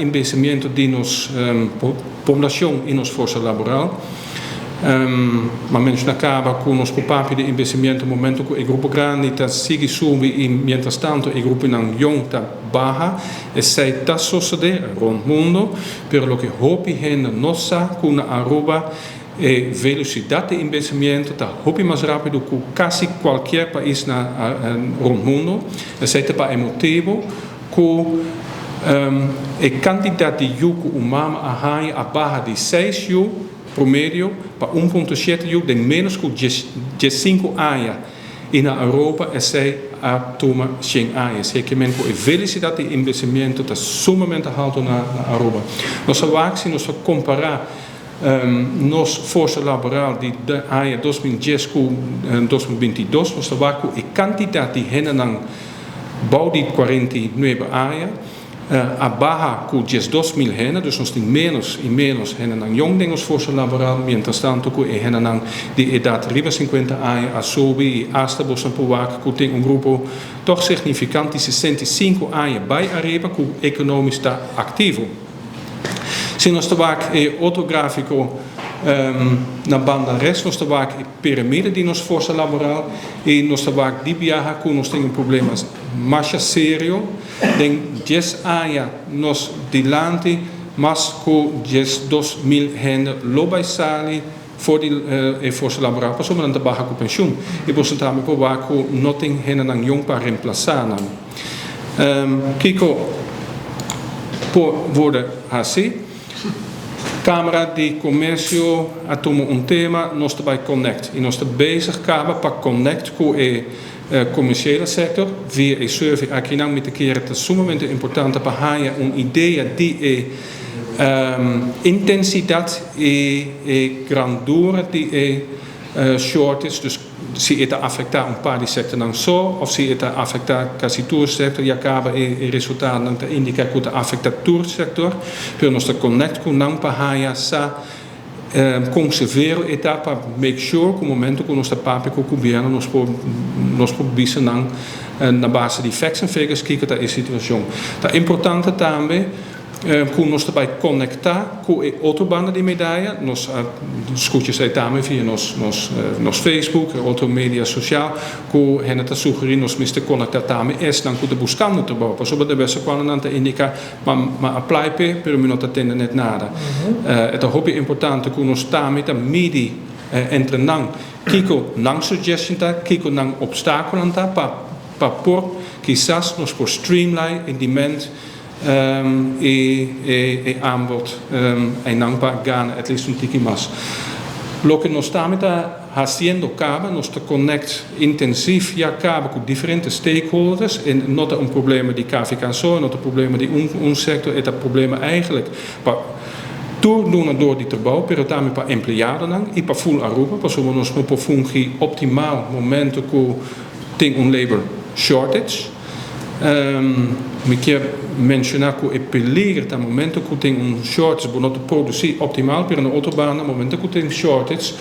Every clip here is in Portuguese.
investimento de nos população e nos força laboral. Mas menos acaba com os papéis de investimento no momento que o grupo grande está sigue subindo e, mientras tanto, o grupo não está baixa. E sei está sucedendo rond o mundo, pero o que hopi gente nossa com a Aruba e velocidade de investimento está hopi mais rápido que quase qualquer país rond o mundo. E sei para o motivo que a quantidade de yuco humana a barra de 6 yuco promedio para 1,7 yuco de menos que 5 anos e na Europa a toma 100 anos. É que a velocidade de investimento está sumamente alta na Europa. Nós vamos se nós comparar nossa força laboral de ano 2010 com 2022, nós vamos com a quantidade de gente na bouw de 49 anos. A barra com 10.000 gente, dus nós temos menos e menos gente na jong dingos força laboral, mientras tanto que gente na de idade riba 50 anos a sobe e hasta bosan puwak que tem grupo toch significante de 65 anos bij arriba que economisch está ativo. Se nós temos outro gráfico na banda rechts, nós temos a piramide de nossa força laboral e nós temos de viajar com nós temos problemas mais sérios. Em 10 anos nós dilante mais que 2.000 gente lobai sali voor die força laboral, pas om aan te baga com pensioen. E você também por baixo não tem gente não jong para reemplaçar não. Kiko por worden assim. Câmara de Comércio atoma tema, nós também connect. E nós estamos bezig para connect com o commerciële sector via a survey aqui não me keren het sumamente importante para ganhar uma ideia de intensidade e grandura de shortage, dus se está afetar par de sector não só, ou se está afetar quase todo o sector e acaba o resultado não indica que está afetar todo o sector, pero nós connect com não para ganhar conserveren a etapa, make sure que o momento que nós papel com o governo nós podemos na base de facts and figures kijken naar a situação. É importante também que nós também conectar com a outra banda de medalha, nós discutimos aí também via nos Facebook, outra mídia social, que a gente sugere nós mister conectar também esse não que buscando trabalho, para sobre de beste quando não te indica, mas apply pero não te tende net nada. É hope importante que nós também a mídia entrenando, kiko não suggestion tá, kiko não obstáculo tá, para por quizás nós por streamline e demand e aanbod en não para ganhar at least tiki mas. Lo que nós estamos fazendo acaba, nós connect intensief já acaba com diferentes stakeholders en não é problema de KVK só, não é problema de sector, é problema eigenlijk para door die trabalho, pero também para empregado e para full Aruba, para somos nós não fungir optimal momento que tem labor shortage. Me quer mencionar que é peligro no momento que tem shortage para não produzir optimal, pero na outra banda, no momento que tem shortage,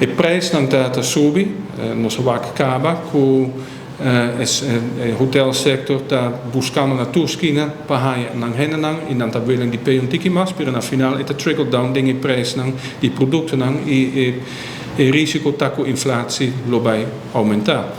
a prijs não está subir, nós vamos acabar que o hotelsektor está buscando na tua esquina para ganhar não renda não e não está willing de pagar tiki mas, pero na final é trickle down dingen prijs não de produtos não e risco tá que a inflação vai aumentar.